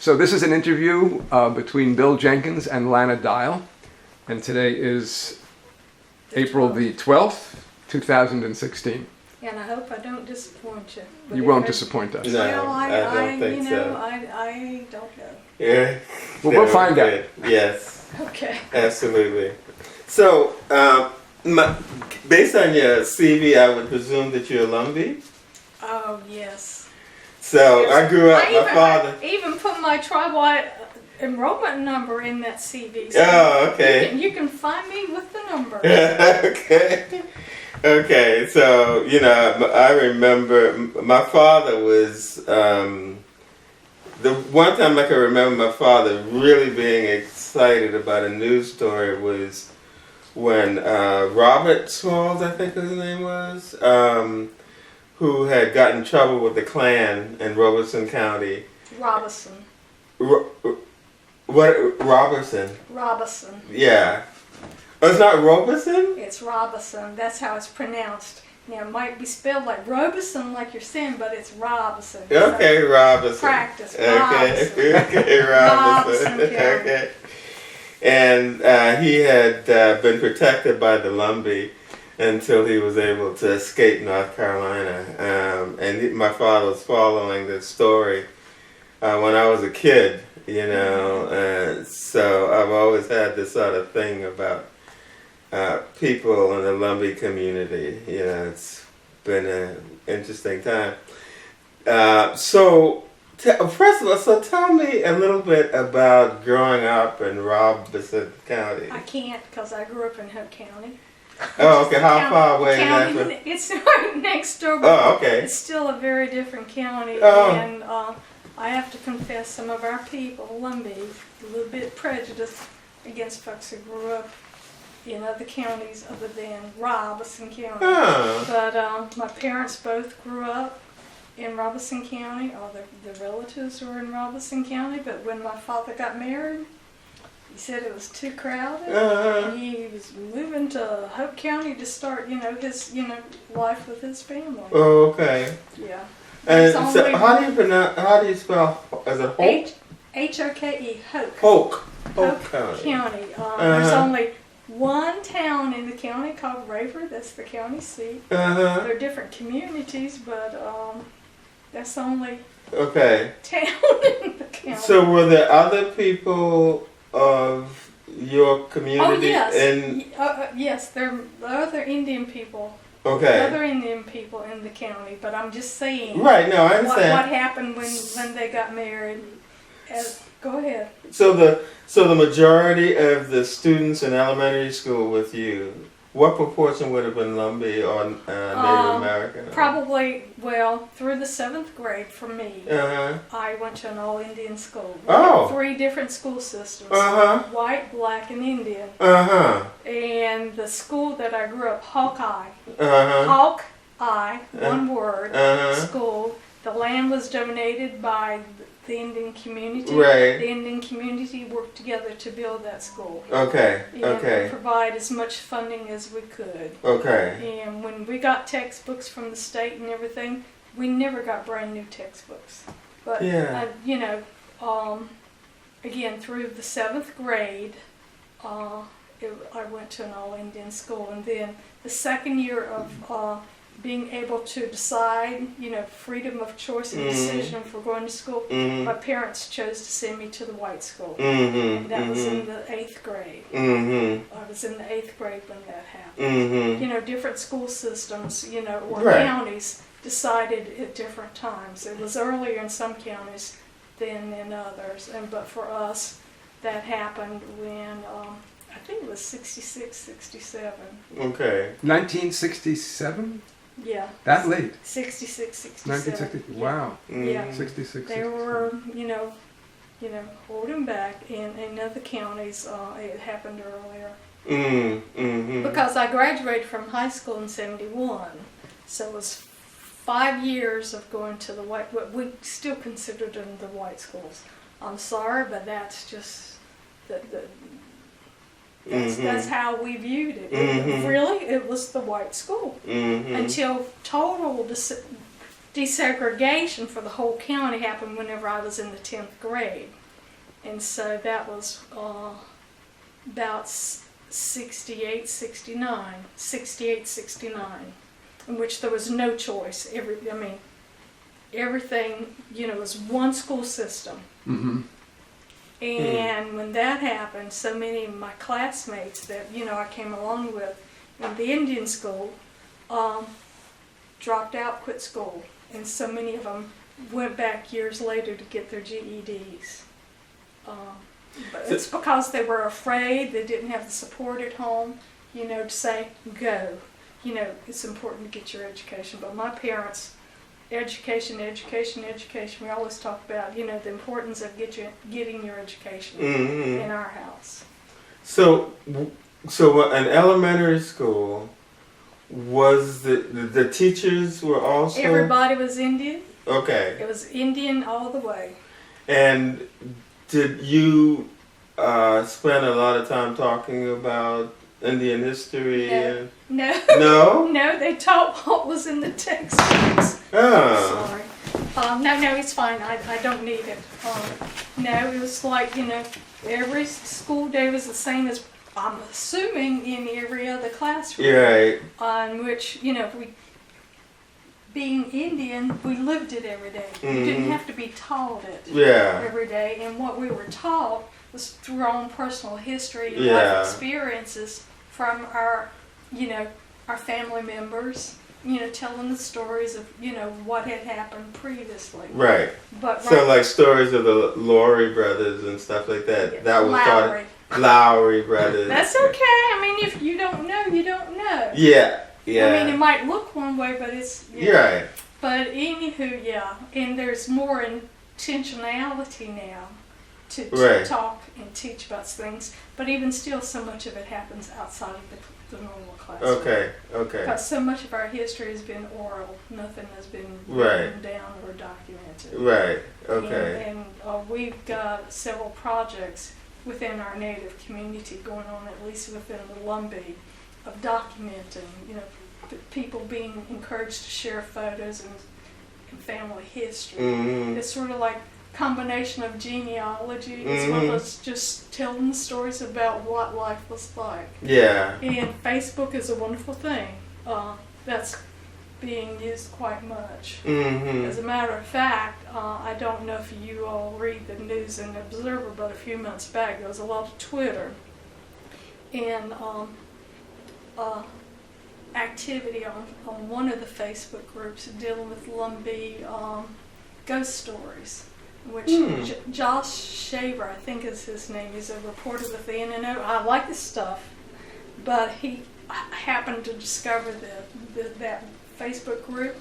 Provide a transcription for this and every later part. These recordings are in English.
So this is an interview between Bill Jenkins and Lana Dial, and today is April the 12th, 2016. And I hope I don't disappoint you. But You won't disappoint us. No, Well, I don't think so. I don't know. Yeah. Well, we'll find out. Good. Yes, Okay. absolutely. So, based on your CV, I would presume that you're a Lumbee. Oh, yes. So I grew up. I even put my tribal enrollment number in that CV. So Oh, okay. You can find me with the number. Okay. Okay. So I remember my father was the one time I can remember my father really being excited about a news story was when Robert Swalls, I think his name was, who had gotten in trouble with the Klan in Robeson County. Robinson. What? Robertson? Robinson. Yeah. Oh, it's not Robeson? It's Robinson. That's how it's pronounced. Now, it might be spelled like Robeson, like you're saying, but it's Robinson. Okay, So Robinson. practice. Okay, Robinson. okay, Robinson. Robinson County. Okay. And he had been protected by the Lumbee until he was able to escape North Carolina. My father was following this story when I was a kid, so I've always had this sort of thing about people in the Lumbee community. It's been an interesting time. First of all, so tell me a little bit about growing up in Robeson County. I can't because I grew up in Hope County. Oh, okay. How far away is that from? It's right next door, but Oh, okay. it's still a very different county. Oh. And I have to confess, some of our people, Lumbee, a little bit prejudiced against folks who grew up in other counties other than Robeson County. Oh. But my parents both grew up in Robeson County. All the relatives were in Robeson County. But when my father got married, he said it was too crowded. And he was moving to Hope County to start, his, life with his family. Oh, okay. Yeah. And so, how do you spell? Is it Hoke? Hoke. Hoke. Hoke. Hoke County. County. There's only one town in the county called Rayford. That's the county seat. There are different communities, but that's the only Okay. town in the county. So were there other people of your community? Oh, yes. Yes, there are other Indian people. Okay. Other Indian people in the county, but I'm just saying. Right. No, I What understand. happened when they got married? Go ahead. So the majority of the students in elementary school with you, what proportion would have been Lumbee or Native American? Probably, through the 7th grade for me, I went to an all-Indian school. We Oh. had 3 different school systems, white, black, and Indian. And the school that I grew up, Hawkeye, one word, school, the land was donated by the Indian community. Right. The Indian community worked together to build that school. Okay. And Okay. provide as much funding as we could. Okay. And when we got textbooks from the state and everything, we never got brand new textbooks. But, Yeah. again, through the 7th grade, I went to an all-Indian school. And then the second year of being able to decide, freedom of choice and decision for going to school, my parents chose to send me to the white school. And that was in the 8th grade. I was in the 8th grade when that happened. Different school systems, or counties decided at different times. It was earlier in some counties than in others. But for us, that happened when, I think it was 66, 67. Okay. 1967? Yeah. That late? 66, 67. 1960. Wow. Yeah. 66. They were, holding back in other counties. It happened earlier. Because I graduated from high school in 71, so it was 5 years of going to the white. But we still considered them the white schools. I'm sorry, but that's just that's how we viewed it. Really, it was the white school until total desegregation for the whole county happened whenever I was in the 10th grade. And so that was about 68, 69, in which there was no choice. Everything, was one school system. Mm-hmm. And when that happened, so many of my classmates that, I came along with in the Indian school dropped out, quit school. And so many of them went back years later to get their GEDs. But it's because they were afraid, they didn't have the support at home, to say, go. It's important to get your education. But my parents, education, we always talk about, the importance of getting your education in our house. So an elementary school, was the teachers were also... Everybody was Indian. Okay. It was Indian all the way. And did you spend a lot of time talking about Indian history? No. No? No, they taught what was in the textbooks. Oh. Sorry. No, it's fine. I don't need it. No, it was like, every school day was the same as, I'm assuming, in every other classroom. Yeah, right. On which, being Indian, we lived it every day. We didn't have to be taught it every day. And what we were taught was through our own personal history and life experiences from our, our family members, telling the stories of, what had happened previously. Right. But so like stories of the Lowry brothers and stuff like that. Yeah, That was Lowry. Lowry brothers. That's okay. If you don't know, you don't know. Yeah. It might look one way, but it's... You're right. But anywho, and there's more intentionality now to talk and teach about things. But even still, so much of it happens outside of the normal classroom. Okay. Because so much of our history has been oral. Nothing has been written down or documented. Right. Okay. And we've got several projects within our Native community going on, at least within the Lumbee, of documenting, people being encouraged to share photos and family history. Mm-hmm. It's sort of like a combination of genealogy as well as just telling the stories about what life was like. Yeah. And Facebook is a wonderful thing. That's being used quite much. Mm-hmm. As a matter of fact, I don't know if you all read the News and Observer, but a few months back there was a lot of Twitter and activity on one of the Facebook groups dealing with Lumbee ghost stories, which Josh Shaver, I think is his name, he's a reporter with the NNO. I like this stuff, but he happened to discover that Facebook group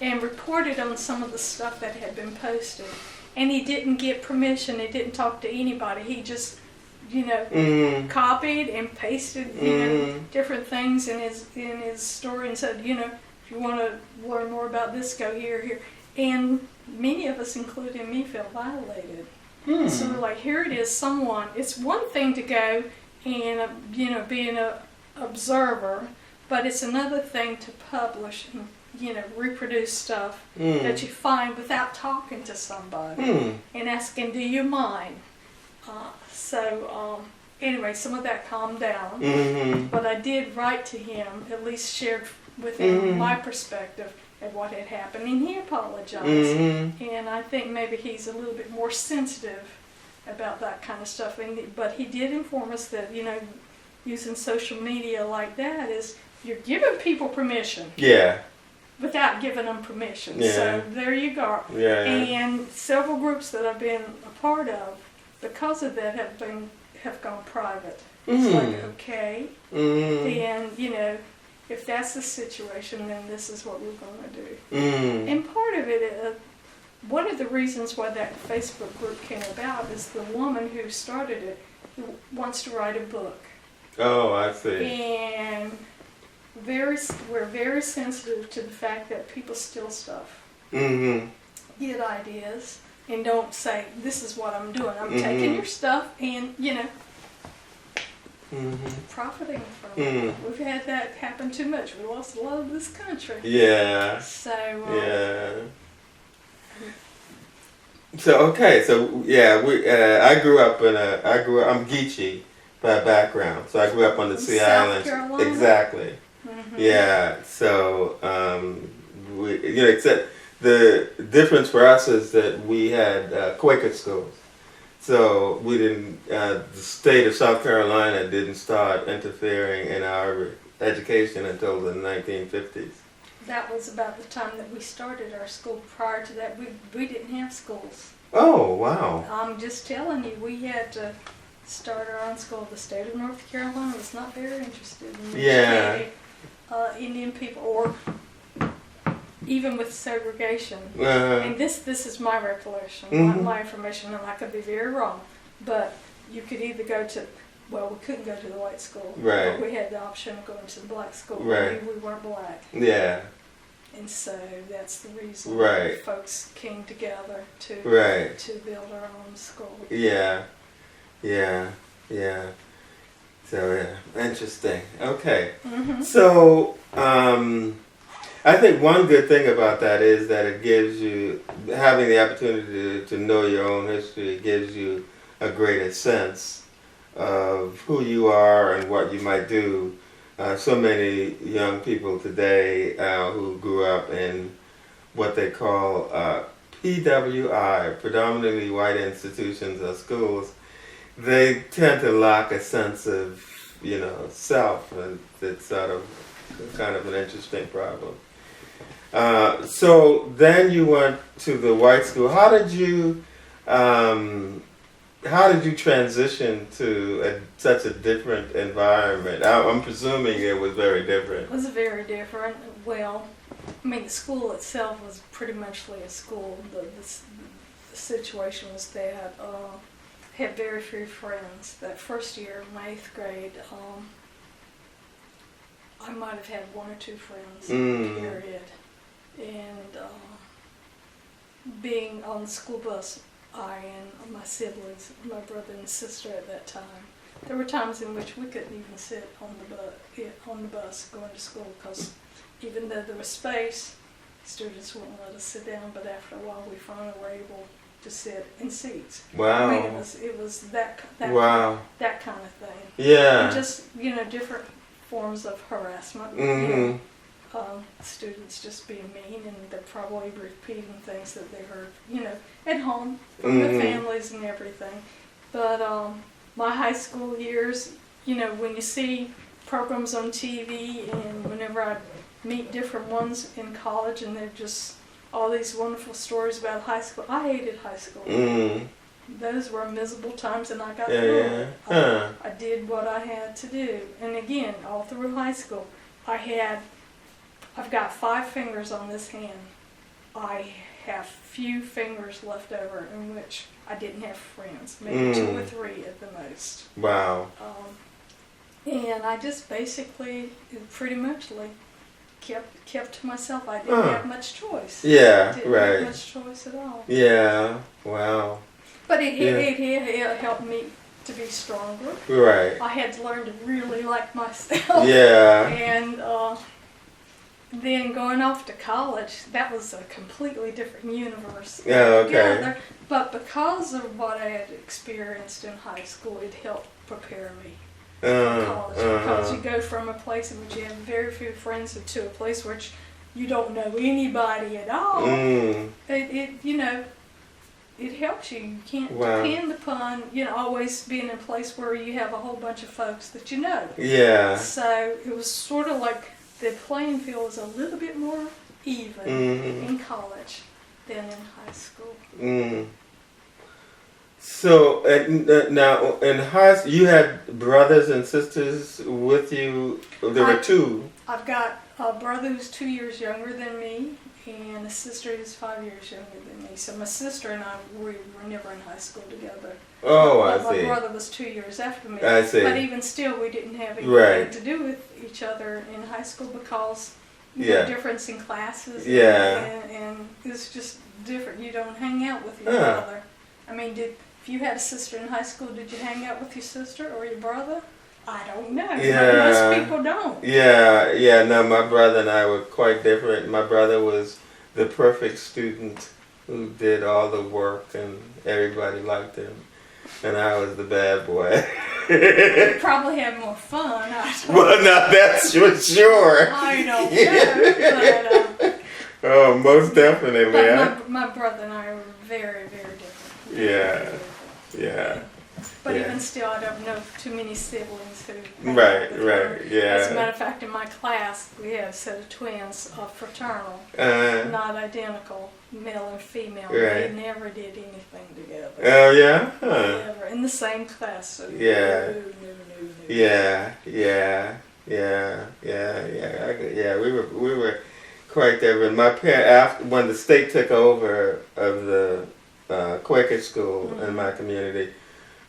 and reported on some of the stuff that had been posted. And he didn't get permission, he didn't talk to anybody, he just copied and pasted, different things in his story and said, if you want to learn more about this, go here. And many of us, including me, felt violated. So we're like, here it is, it's one thing to go and, be an observer, but it's another thing to publish and, reproduce stuff that you find without talking to somebody and asking, do you mind? Anyway, some of that calmed down, but I did write to him, at least shared with him my perspective of what had happened, and he apologized. And I think maybe he's a little bit more sensitive about that kind of stuff. But he did inform us that, using social media like that is you're giving people permission. Yeah. Without giving them permission. Yeah. So there you go. Yeah. And several groups that I've been a part of, because of that, have gone private. It's like, okay, and if that's the situation, then this is what we're going to do. And part of it, one of the reasons why that Facebook group came about is the woman who started it who wants to write a book. Oh, I see. And we're very sensitive to the fact that people steal stuff, get ideas, and don't say, this is what I'm doing. I'm taking your stuff and, profiting from it. We've had that happen too much. We lost a lot of this country. Yeah. So, Yeah. So okay, so yeah, I grew up I'm Geechee by background, so I grew up on the Sea South Islands. Carolina? Exactly. Yeah. So except the difference for us is that we had Quaker schools, so we didn't. The state of South Carolina didn't start interfering in our education until the 1950s. That was about the time that we started our school. Prior to that, we didn't have schools. Oh wow! I'm just telling you, we had to start our own school. The state of North Carolina was not very interested in educating Indian people, or even with segregation. And this is my recollection, my information, and I could be very wrong. But you could either go to, well, we couldn't go to the white school. Right. But we had the option of going to the black school. Right. We weren't black. Yeah. And so that's the reason Right. folks came together to build our own school. Yeah. So yeah, interesting. Okay. So I think one good thing about that is that it gives you, having the opportunity to know your own history, it gives you a greater sense of who you are and what you might do. So many young people today who grew up in what they call PWI, predominantly white institutions or schools, they tend to lack a sense of, self, and it's sort of kind of an interesting problem. So then you went to the white school. How did you transition to such a different environment? I'm presuming it was very different. It was very different. Well, I mean, the school itself was pretty much a school. The situation was that I had very few friends. That first year, my 8th grade, I might have had 1 or 2 friends, period. And being on the school bus, I and my siblings, my brother and sister at that time, there were times in which we couldn't even sit on the bus going to school, because even though there was space, students wouldn't let us sit down. But after a while, we finally were able to sit in seats. Wow. I mean, it was that wow. that kind of thing. Yeah. And just different forms of harassment. Students just being mean, and they're probably repeating things that they heard, at home from their families and everything. But my high school years, when you see programs on TV, and whenever I meet different ones in college, and they're just all these wonderful stories about high school. I hated high school. Those were miserable times, and I got through it. I did what I had to do. And again, all through high school, I've got 5 fingers on this hand. I have few fingers left over in which I didn't have friends, maybe 2 or 3 at the most. Wow. And I just basically, pretty much kept to myself. I didn't have much choice. Yeah, didn't right. have much choice at all. Yeah, wow. But it helped me to be stronger. Right. I had to learn to really like myself. Yeah. And then going off to college, that was a completely different universe. Yeah, okay. Yeah, but because of what I had experienced in high school, it helped prepare me for college. Because you go from a place in which you have very few friends to a place which you don't know anybody at all. It helps you. You can't depend upon, always being in a place where you have a whole bunch of folks that you know. Yeah. So it was sort of like the playing field was a little bit more even in college than in high school. So now in high school, you had brothers and sisters with you. There were 2. I've got a brother who's 2 years younger than me, and a sister who's 5 years younger than me. So my sister and I, we were never in high school together. Oh, my I see. My brother was 2 years after me. I see. But even still, we didn't have anything to do with each other in high school because difference in classes. And it's just different. You don't hang out with your brother. I mean, if you had a sister in high school, did you hang out with your sister or your brother? I don't know. Yeah. Most people don't. Yeah. No, my brother and I were quite different. My brother was the perfect student who did all the work and everybody liked him. And I was the bad boy. You probably had more fun. Well, now that's for sure. I don't know. But, Oh, most definitely, but man. my brother and I are very, very different. Yeah. Yeah. But Yeah. even still, I don't know too many siblings who. Right, with her. yeah. As a matter of fact, in my class, we have a set of twins, fraternal, not identical, male and female. Right. They never did anything together. Oh, yeah? Huh. Never. In the same class. So Yeah. No. Yeah. We were quite different. My parents, when the state took over of the Quaker school in my community,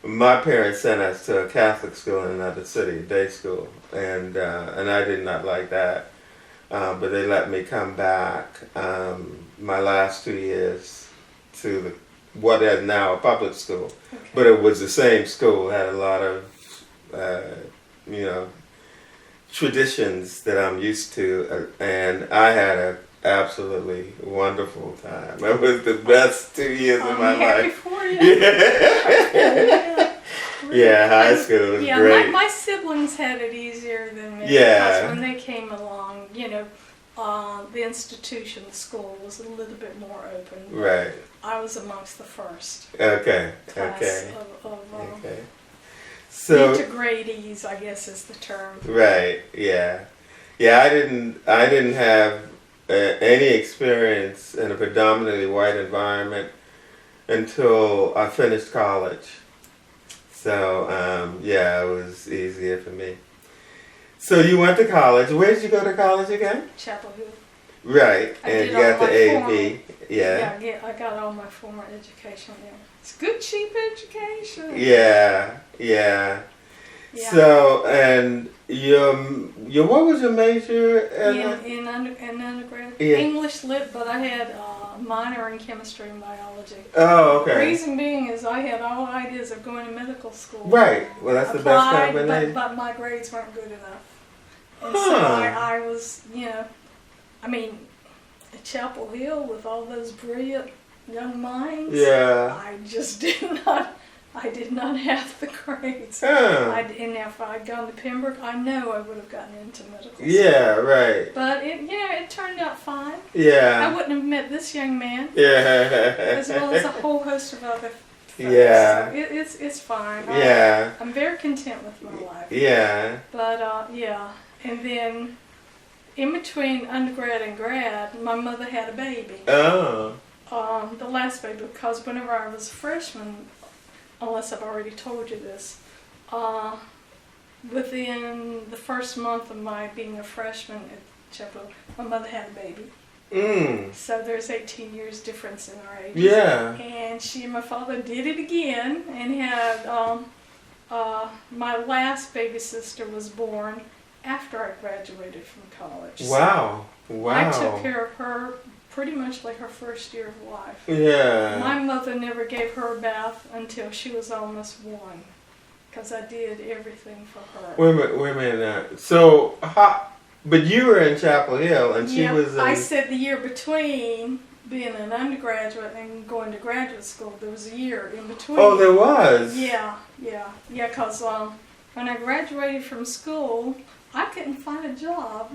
my parents sent us to a Catholic school in another city, day school, and I did not like that. But they let me come back my last 2 years to what is now a public school, Okay. but it was the same school. Had a lot of traditions that I'm used to, and I had a absolutely wonderful time. It was the best 2 years of my I'm happy life. for you. Yeah, high school was Yeah, great. my siblings had it easier than me. Yeah. Because when they came along, the institution, the school was a little bit more open. Right. I was amongst the first Okay. class Okay. of Okay. So integratees, I guess is the term. right. Yeah. Yeah. I didn't have any experience in a predominantly white environment until I finished college. So, it was easier for me. So you went to college. Where did you go to college again? Chapel Hill. Right, I and did you got all the my AP. Yeah. I got all my formal education there. It's good, cheap education. Yeah. Yeah. So, and your what was your major? In undergrad, Yeah. English lit, but I had a minor in chemistry and biology. Oh, okay. Reason being is I had all ideas of going to medical school. Right. Well, that's the best Applied, combination. but my grades weren't good enough. And Huh. so I was, at Chapel Hill with all those brilliant young minds. Yeah. I just I did not have the grades. Huh. And if I'd gone to Pembroke, I know I would have gotten into medical school. Yeah. Right. But it turned out fine. I Yeah. wouldn't have met this young man, Yeah. as well as a whole host of other folks. Yeah. So it's fine. Yeah. I'm very content with my life. Yeah. But and then in between undergrad and grad, my mother had a baby. Oh. The last baby, because whenever I was a freshman, unless I've already told you this, within the first month of my being a freshman at Chapel, my mother had a baby. So there's 18 years difference in our ages. Yeah. And she and my father did it again and had, my last baby sister was born after I graduated from college. Wow. So I took care of her pretty much like her first year of life. Yeah. My mother never gave her a bath until she was almost 1, because I did everything for her. Wait a minute. So, but you were in Chapel Hill, and she was in... I said the year between being an undergraduate and going to graduate school, there was a year in between. Oh, there was? Yeah, because when I graduated from school, I couldn't find a job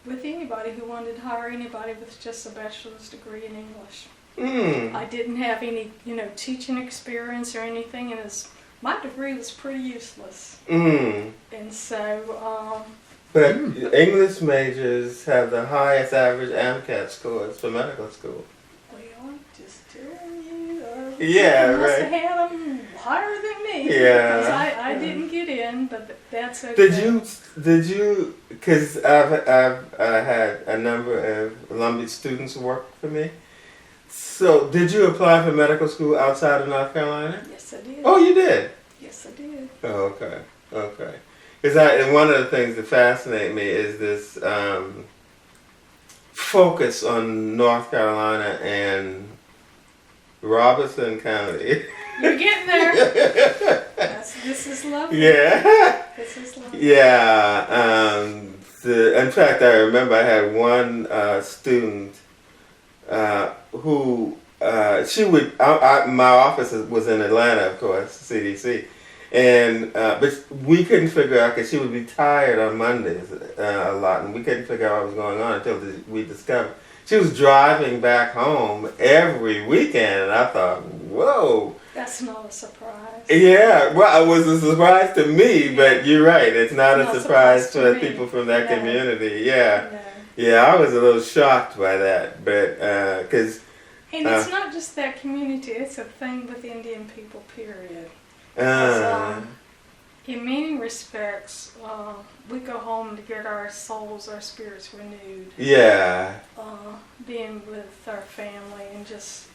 with anybody who wanted to hire anybody with just a bachelor's degree in English. I didn't have any, teaching experience or anything, and my degree was pretty useless. And so, But English majors have the highest average AMCAT scores for medical school. well, just telling you, Yeah, you must right. have had them higher than me. Yeah. Because I didn't get in, but that's okay. Did you, because I've had a number of Columbia students work for me. So, did you apply for medical school outside of North Carolina? Yes, I did. Oh, you did? Yes, I did. Oh, okay. And one of the things that fascinate me is this focus on North Carolina and Robeson County. You're getting there. This is lovely. Yeah. This is lovely. Yeah. In fact, I remember I had one student who she would. My office was in Atlanta, of course, CDC, and but we couldn't figure out because she would be tired on Mondays a lot, and we couldn't figure out what was going on until we discovered she was driving back home every weekend, and I thought, whoa. That's not a surprise. Yeah, well, it was a surprise to me, but you're right. It's not a surprise to me. people from that No. community. Yeah, No. yeah, I was a little shocked by that, but because And it's not just that community, it's a thing with Indian people, period. 'Cause, in many respects, we go home to get our souls, our spirits renewed. yeah, Being with our family and just,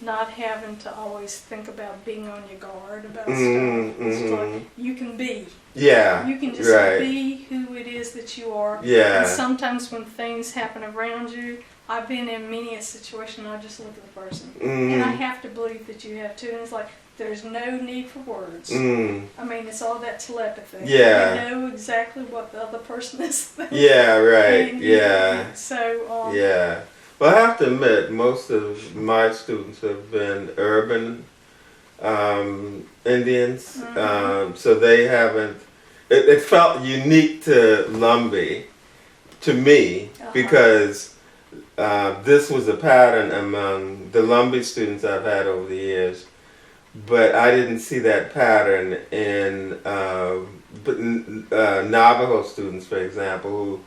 not having to always think about being on your guard about stuff. It's like you can be. yeah, You can just right. be who it is that you are. Yeah. And sometimes when things happen around you, I've been in many a situation, I just look at the person. And I have to believe that you have too. And it's like, there's no need for words. I mean, it's all that telepathy. Yeah. You know exactly what the other person is thinking. Yeah, right, And, yeah, So, yeah. Well, I have to admit, most of my students have been urban Indians, so they haven't. It felt unique to Lumbee, to me, because this was a pattern among the Lumbee students I've had over the years, but I didn't see that pattern in Navajo students, for example, who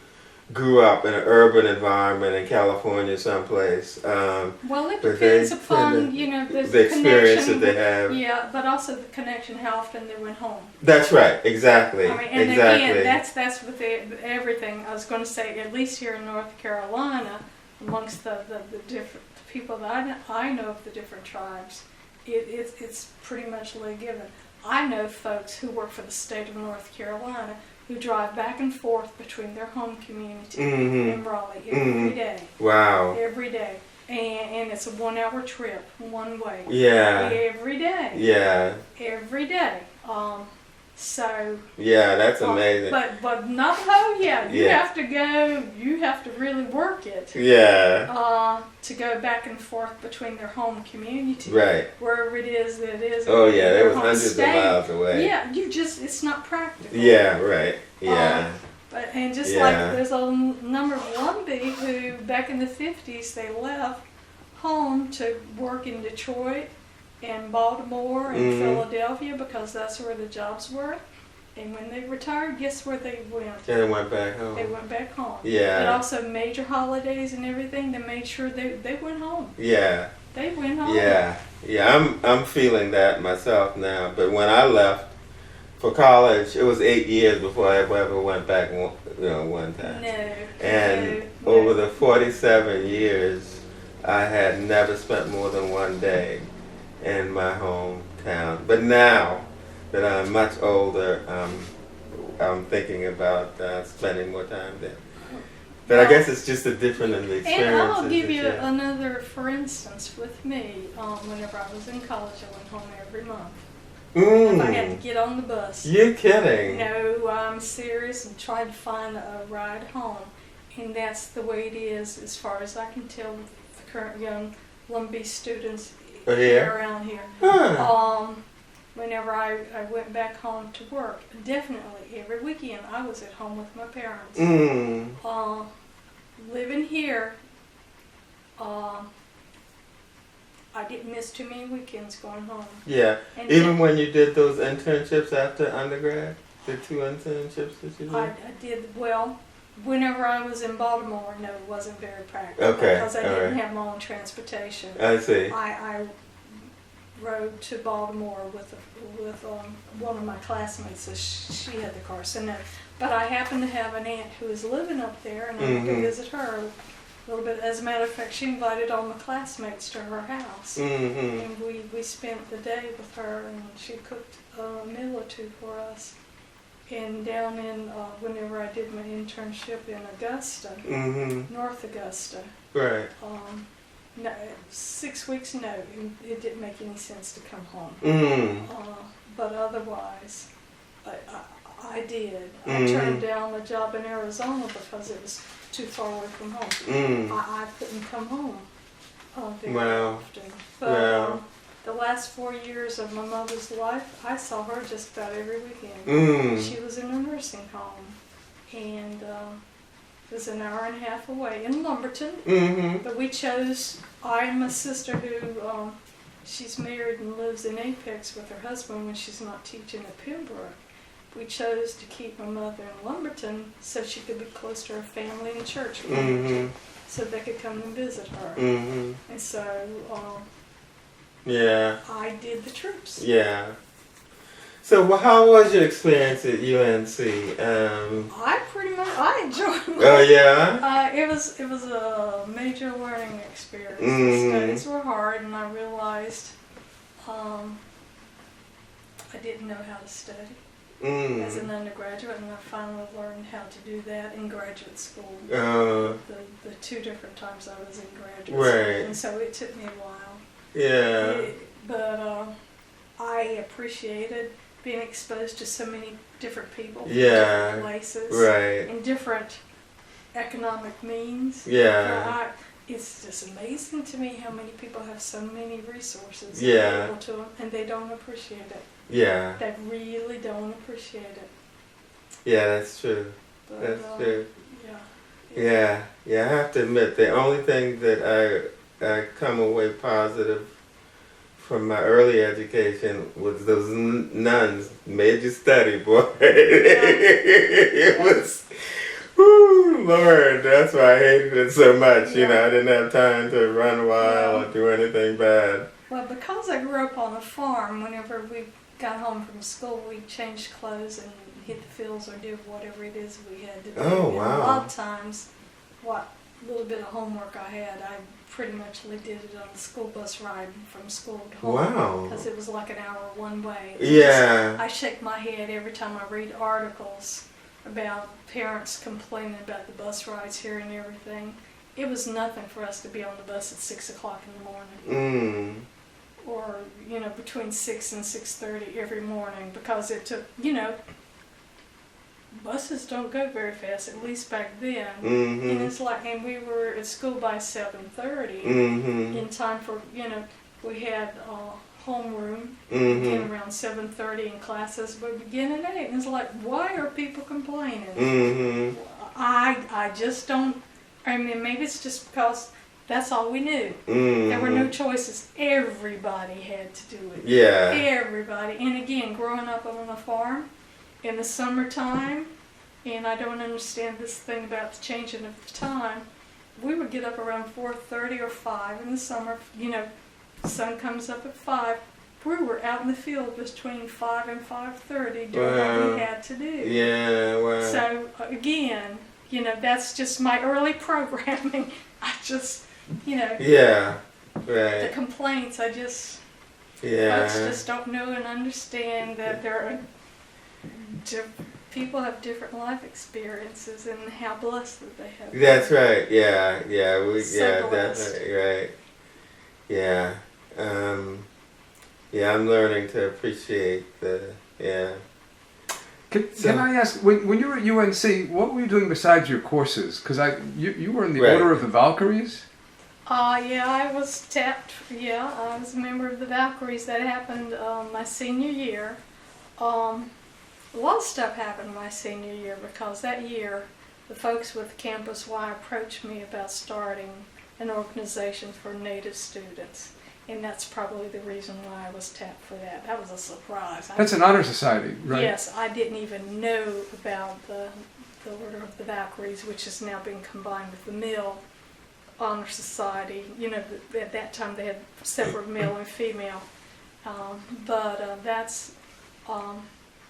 grew up in an urban environment in California someplace. well, it but depends they upon, the experience connection. that they have. Yeah, but also the connection, how often they went home. That's right, exactly, I mean, and exactly. again, that's with everything. I was going to say, at least here in North Carolina, amongst the different people that I know of the different tribes, it's pretty much given. I know folks who work for the state of North Carolina who drive back and forth between their home community and Raleigh every day. Wow. Every day. And it's a 1-hour trip, one way. Yeah. Every day. Yeah. Every day. So. Yeah, that's amazing. But Navajo, you Yeah. have to go. You have to really work it. Yeah. To go back and forth between their home community, Right. wherever it is that is. Oh yeah, their that was home hundreds of state. miles away. Yeah, it's not practical. Yeah, right. Yeah. And just Yeah. like there's a number of Lumbee who back in the 50s they left home to work in Detroit and Baltimore and Philadelphia because that's where the jobs were. And when they retired, guess where they went? Then I went back home. They went back home. Yeah. And also major holidays and everything, they made sure they went home. Yeah. They went home. Yeah. Yeah. I'm feeling that myself now. But when I left for college, it was 8 years before I ever went back. One time. No. And no. over the 47 years, I had never spent more than one day in my hometown. But now that I'm much older, I'm thinking about spending more time there. But I guess it's just a different in the experience. And I'll give you another, for instance, with me. Whenever I was in college, I went home every month. If I had to get on the bus. You're kidding. No, I'm serious and tried to find a ride home. And that's the way it is as far as I can tell with the current young Lumbee students around here. Huh. Whenever I went back home to work, definitely every weekend I was at home with my parents. Living here, I didn't miss too many weekends going home. Yeah. And Even when you did those internships after undergrad? The 2 internships that you did? I did, well, whenever I was in Baltimore, no, it wasn't very practical. Okay, Because I all didn't right. have my own transportation. I see. I rode to Baltimore with one of my classmates, so she had the car. So no, but I happened to have an aunt who was living up there, and I went to visit her a little bit. As a matter of fact, she invited all my classmates to her house, and we spent the day with her, and she cooked a meal or two for us. And down in whenever I did my internship in Augusta, North Augusta. Right. No, 6 weeks, no, it didn't make any sense to come home. but otherwise, I did. I Mhm. turned down a job in Arizona because it was too far away from home. Mm. I couldn't come home very Wow. often. But Wow. the last 4 years of my mother's life, I saw her just about every weekend. Mm. She was in a nursing home, and it was an hour and a half away in Lumberton. Mm-hmm. But we chose, I and my sister who, she's married and lives in Apex with her husband when she's not teaching at Pembroke. We chose to keep my mother in Lumberton so she could be close to her family and church, Mm-hmm. so they could come and visit her. Mm-hmm. And so Yeah. I did the troops. Yeah. So how was your experience at UNC? I enjoyed it. Oh yeah. It was a major learning experience. Mhm. The studies were hard, and I realized I didn't know how to study as an undergraduate, and I finally learned how to do that in graduate school. The 2 different times I was in graduate Right. school, and so it took me a while. Yeah. But I appreciated being exposed to so many different people from Yeah. different places Right. and different economic means. Yeah. It's just amazing to me how many people have so many resources Yeah. available to them, and they don't appreciate it. Yeah. They really don't appreciate it. Yeah, that's true. But, That's true. Yeah. Yeah. Yeah, I have to admit, the only thing that I come away positive from my early education was those nuns made you study, boy. It was, whoo, Lord, that's why I hated it so much. You know, I didn't have time to run wild or do anything bad. Well, because I grew up on a farm, whenever we got home from school, we changed clothes and hit the fields or did whatever it is we had to do. Oh, And wow. a lot of times, what little bit of homework I had, I pretty much did it on the school bus ride from school to home. Wow. Because it was like an hour one way. Yeah. I shake my head every time I read articles about parents complaining about the bus rides here and everything. It was nothing for us to be on the bus at 6 o'clock in the morning. Mm. Or, between 6 and 6:30 every morning, because it took, buses don't go very fast, at least back then. Mm-hmm. And it's like, and we were at school by 7:30 Mm-hmm. in time for, we had homeroom, Mm-hmm. begin around 7:30 and classes would begin at 8. And it's like, why are people complaining? Mm-hmm. I just don't, maybe it's just because that's all we knew. Mm-hmm. There were no choices. Everybody had to do it. Yeah. Everybody. And again, growing up on a farm in the summertime, and I don't understand this thing about the changing of the time, we would get up around 4:30 or 5 in the summer. Sun comes up at 5. We were out in the field between 5 and 5:30 doing what we had to do. Yeah, wow. So again, that's just my early programming. I just, Yeah, the right. complaints, folks Yeah. just don't know and understand that there are people have different life experiences and how blessed that they have. That's right. Yeah, yeah, So blessed. definitely right. Yeah. Yeah, I'm learning to appreciate yeah. Can I ask, when you were at UNC, what were you doing besides your courses? Because you were in the Right. Order of the Valkyries? Yeah, I was tapped. Yeah, I was a member of the Valkyries. That happened my senior year. A lot of stuff happened my senior year because that year the folks with Campus Y approached me about starting an organization for Native students. And that's probably the reason why I was tapped for that. That was a surprise. That's an honor society, right? Yes, I didn't even know about the Order of the Valkyries, which is now being combined with the Mill Honor Society. At that time they had separate male and female.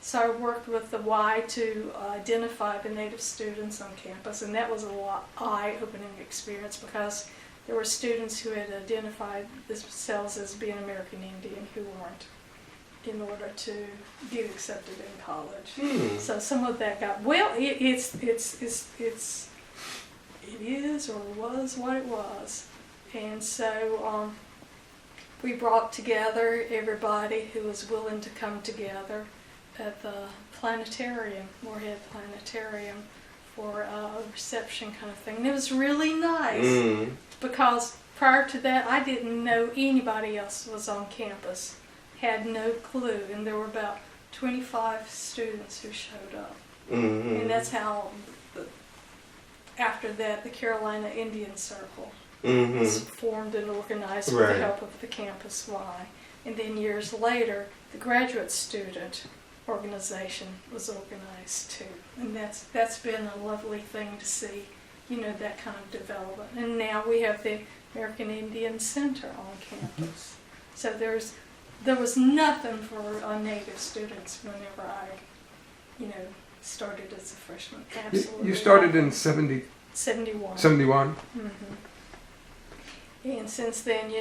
So I worked with the Y to identify the Native students on campus, and that was a eye-opening experience because there were students who had identified themselves as being American Indian who weren't, in order to get accepted in college. So some of that got it is or was what it was, and so we brought together everybody who was willing to come together at the planetarium, Moorhead Planetarium, for a reception kind of thing. And it was really nice because prior to that, I didn't know anybody else was on campus, had no clue, and there were about 25 students who showed up. And that's how, after that, the Carolina Indian Circle was formed and organized with the help of the Campus Y. And then years later, the graduate student organization was organized too. And that's been a lovely thing to see, that kind of development. And now we have the American Indian Center on campus. So there was nothing for Native students whenever I, started as a freshman. Absolutely. You started in 71. 71. And since then,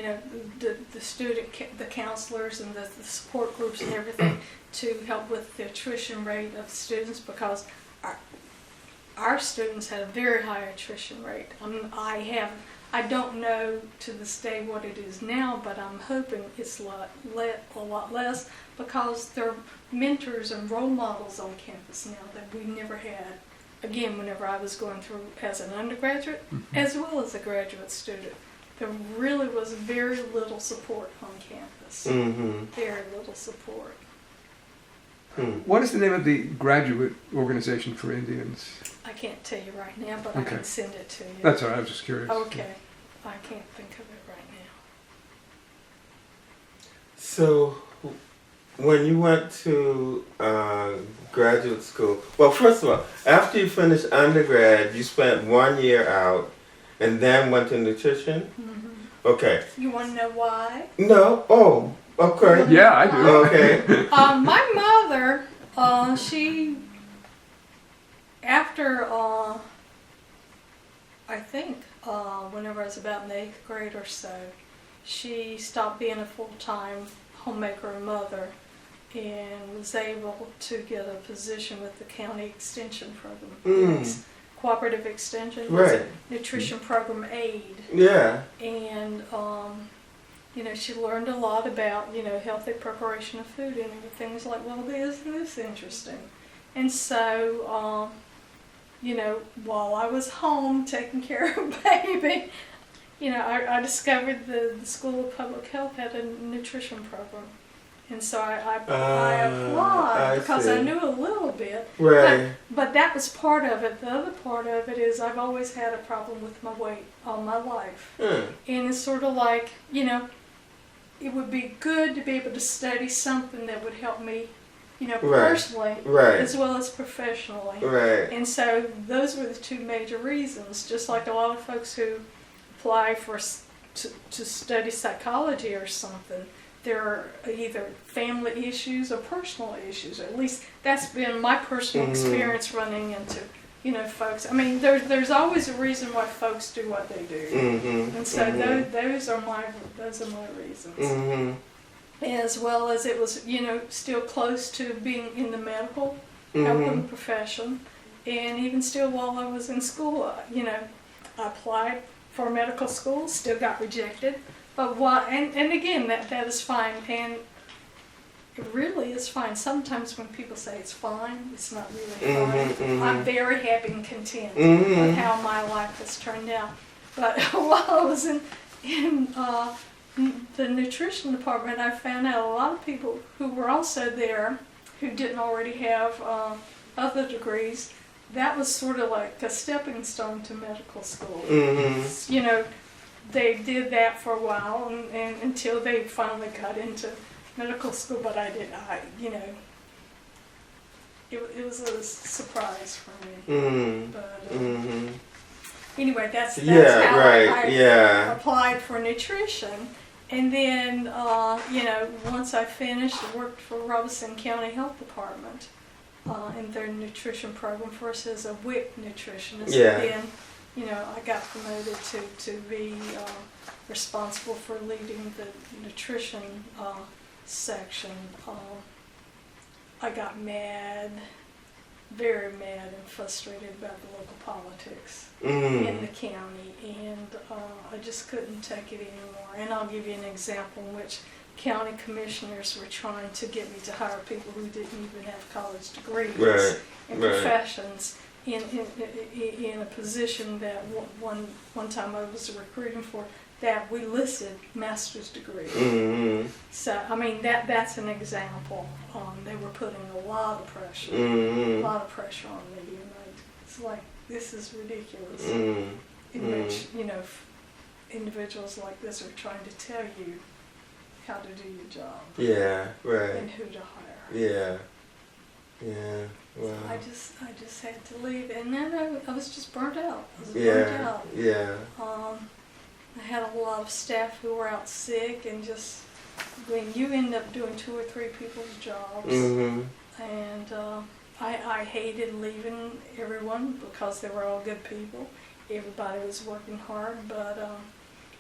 the counselors and the support groups and everything to help with the attrition rate of students, because our students had a very high attrition rate. I don't know to this day what it is now, but I'm hoping it's a lot less, because there are mentors and role models on campus now that we never had. Again, whenever I was going through as an undergraduate, as well as a graduate student, there really was very little support on campus. Very little support. What is the name of the graduate organization for Indians? I can't tell you right now, but I can send it to you. That's all right, I was just curious. Okay. I can't think of it right now. So, when you went to graduate school, well, first of all, after you finished undergrad, you spent 1 year out and then went to nutrition? Okay. You want to know why? No. Oh, okay. Yeah, I do. Okay. My mother, she, after, I think, whenever I was about in the 8th grade or so, she stopped being a full-time homemaker and mother and was able to get a position with the county extension program. Cooperative extension, Right. nutrition program aid. Yeah. And, she learned a lot about, healthy preparation of food, and things like, well, isn't this interesting? And so, while I was home taking care of baby, I discovered the School of Public Health had a nutrition program. And so I applied because I knew a little bit. Right. But that was part of it. The other part of it is I've always had a problem with my weight all my life. And it's sort of like, it would be good to be able to study something that would help me, personally, as well as professionally. Right. And so those were the two major reasons. Just like a lot of folks who apply to study psychology or something, there are either family issues or personal issues. At least that's been my personal experience running into, folks. I mean, there's always a reason why folks do what they do, and so those are my reasons. As well as it was, still close to being in the medical helping profession, and even still while I was in school, I applied for medical school, still got rejected. But and again, that is fine, and it really is fine. Sometimes when people say it's fine, it's not really fine. I'm very happy and content with how my life has turned out. But while I was in the nutrition department, I found out a lot of people who were also there who didn't already have other degrees. That was sort of like a stepping stone to medical school. They did that for a while and until they finally got into medical school, but it was a surprise for me. But anyway, that's how I applied for nutrition. And then, once I finished, I worked for Robeson County Health Department in their nutrition program, first as a WIC nutritionist. Yeah. And then, I got promoted to be responsible for leading the nutrition section. I got mad very mad and frustrated about the local politics Mm. in the county, and I just couldn't take it anymore. And I'll give you an example in which county commissioners were trying to get me to hire people who didn't even have college degrees Right. in Right. professions in a position that one time I was recruiting for, that we listed master's degree. Mm-hmm. So I mean that's an example. They were putting a lot of pressure, Mm-hmm. a lot of pressure on me, and it's like, this is ridiculous. Mm-hmm. In which, you know, individuals like this are trying to tell you how to do your job Yeah. Right. and who to hire. Yeah. Yeah. Wow. I just had to leave, and then I was just burnt out. I was burnt Yeah. out. Yeah. I had a lot of staff who were out sick, and just when you end up doing 2 or 3 people's jobs, Mm-hmm. and I hated leaving everyone because they were all good people. Everybody was working hard, but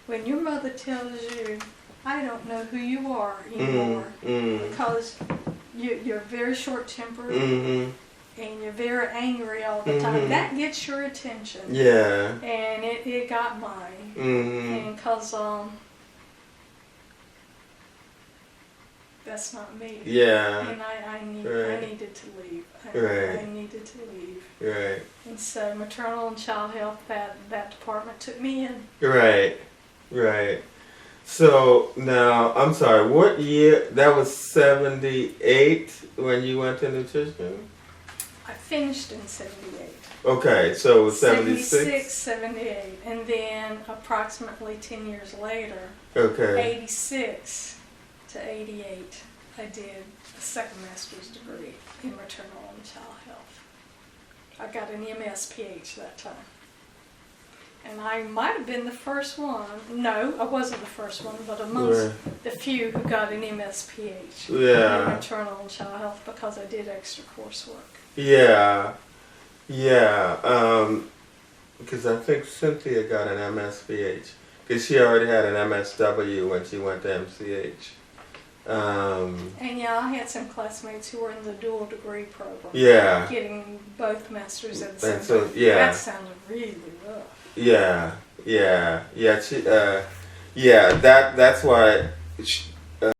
when your mother tells you, I don't know who you are anymore, Mm-hmm. because you're very short-tempered, Mm-hmm. and you're very angry all the time, Mhm. that gets your attention. Yeah. And it got mine. Mm-hmm. And because that's not me. Yeah. And I Right. needed to leave. Right. I needed to leave. Right. And so maternal and child health, that department took me in. Right. Right. So now, I'm sorry, what year? That was 78 when you went to nutrition? I finished in 78. Okay, so it was 76? 78. And then approximately 10 years later, Okay. 86 to 88, I did a second master's degree in maternal and child health. I got an MS-PH that time. And I might have been the first one. No, I wasn't the first one, but amongst Right. the few who got an MS-PH in Yeah. maternal and child health, because I did extra coursework. Yeah. Yeah. Because I think Cynthia got an MSPH. Because she already had an MSW when she went to MCH. And yeah, I had some classmates who were in the dual degree program. Yeah. Getting both masters at the same And so, time. yeah. That sounded really rough. Yeah. She, yeah. That's why